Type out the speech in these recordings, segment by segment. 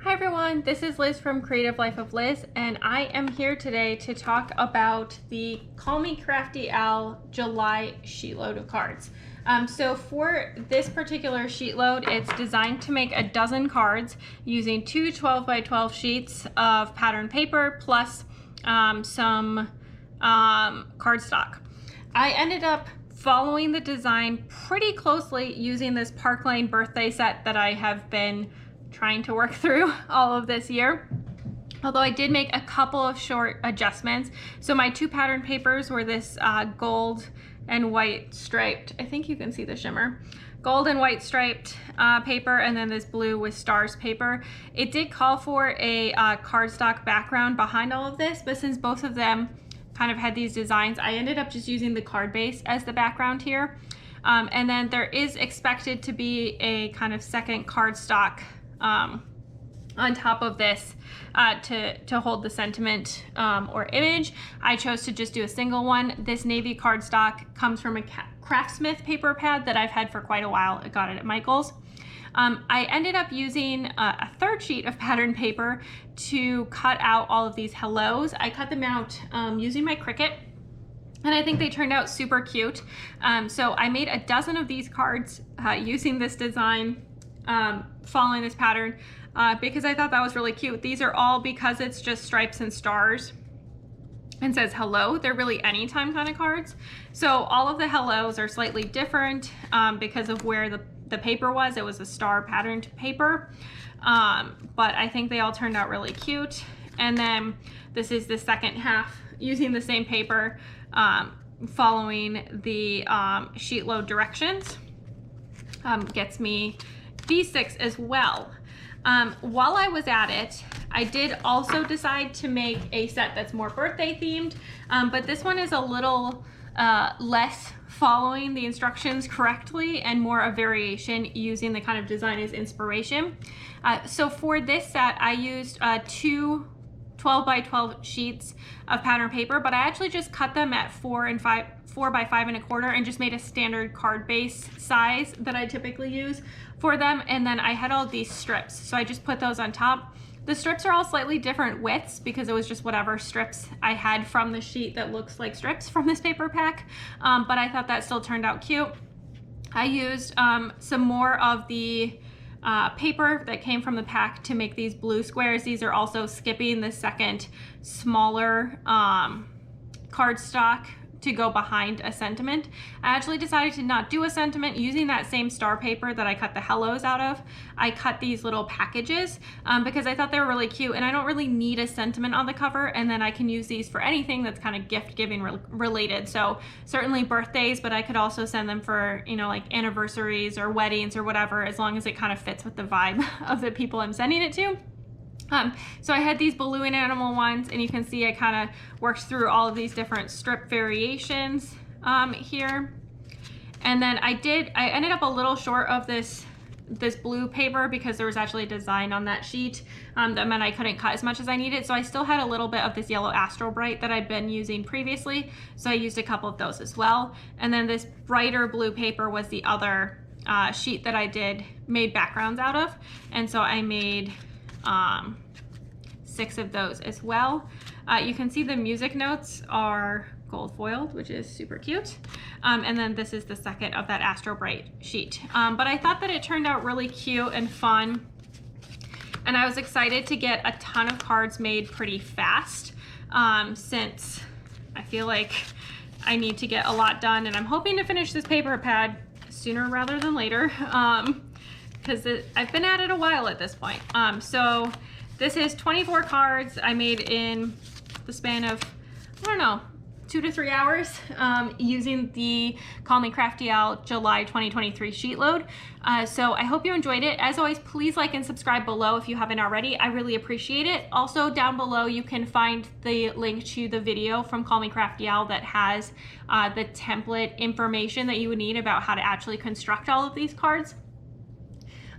Hi everyone, this is Liz from Creative Life of Liz, and I am here today to talk about the Call Me Crafty Owl July sheetload of cards. So for this particular sheet load, it's designed to make a dozen cards using two 12 by 12 sheets of pattern paper plus some cardstock. I ended up following the design pretty closely using this Park Lane birthday set that I have been trying to work through all of this year. Although I did make a couple of short adjustments. So my two pattern papers were this gold and white striped, I think you can see the shimmer, gold and white striped paper, and then this blue with stars paper. It did call for a cardstock background behind all of this, but since both of them kind of had these designs, I ended up just using the card base as the background here. And then there is expected to be a kind of second cardstock on top of this to hold the sentiment or image. I chose to just do a single one. This navy cardstock comes from a Craftsmith paper pad that I've had for quite a while. I got it at Michael's. I ended up using a third sheet of pattern paper to cut out all of these hellos. I cut them out using my Cricut, and I think they turned out super cute. So I made a dozen of these cards using this design, following this pattern, because I thought that was really cute. These are all, because it's just stripes and stars and says hello, they're really anytime kind of cards. So all of the hellos are slightly different because of where the paper was. It was a star patterned paper, but I think they all turned out really cute. And then this is the second half using the same paper, following the sheet load directions. Gets me these 6 as well. While I was at it, I did also decide to make a set that's more birthday themed, but this one is a little less following the instructions correctly and more a variation using the kind of design as inspiration. So for this set, I used two 12 by 12 sheets of pattern paper, but I actually just cut them at 4 by 5¼ and just made a standard card base size that I typically use for them. And then I had all these strips, so I just put those on top. The strips are all slightly different widths because it was just whatever strips I had from the sheet that looks like strips from this paper pack, but I thought that still turned out cute. I used some more of the paper that came from the pack to make these blue squares. These are also skipping the second smaller cardstock to go behind a sentiment. I actually decided to not do a sentiment using that same star paper that I cut the hellos out of. I cut these little packages because I thought they were really cute, and I don't really need a sentiment on the cover, and then I can use these for anything that's kind of gift giving related. So certainly birthdays, but I could also send them for, you know, like anniversaries or weddings or whatever, as long as it kind of fits with the vibe of the people I'm sending it to. So I had these balloon animal ones, and you can see I kind of worked through all of these different strip variations here. And then I ended up a little short of this blue paper because there was actually a design on that sheet that meant I couldn't cut as much as I needed. So I still had a little bit of this yellow Astro Bright that I'd been using previously. So I used a couple of those as well. And then this brighter blue paper was the other sheet that I made backgrounds out of. And so I made 6 of those as well. You can see the music notes are gold foiled, which is super cute. And then this is the second of that Astro Bright sheet. But I thought that it turned out really cute and fun. And I was excited to get a ton of cards made pretty fast, since I feel like I need to get a lot done, and I'm hoping to finish this paper pad sooner rather than later. Because I've been at it a while at this point. So this is 24 cards I made in the span of, I don't know, 2 to 3 hours using the Call Me Crafty Owl July 2023 sheet load. So I hope you enjoyed it. As always, please like and subscribe below if you haven't already. I really appreciate it. Also down below you can find the link to the video from Call Me Crafty Owl that has the template information that you would need about how to actually construct all of these cards.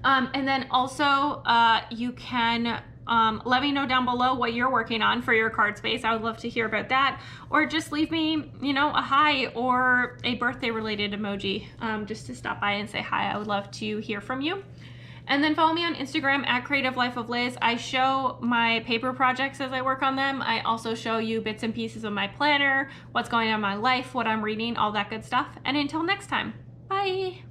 And then also you can Let me know down below what you're working on for your card space. I would love to hear about that. Or just leave me, you know, a hi or a birthday related emoji just to stop by and say hi. I would love to hear from you. And then follow me on Instagram at Creative Life of Liz. I show my paper projects as I work on them. I also show you bits and pieces of my planner, what's going on in my life, what I'm reading, all that good stuff. And until next time, bye.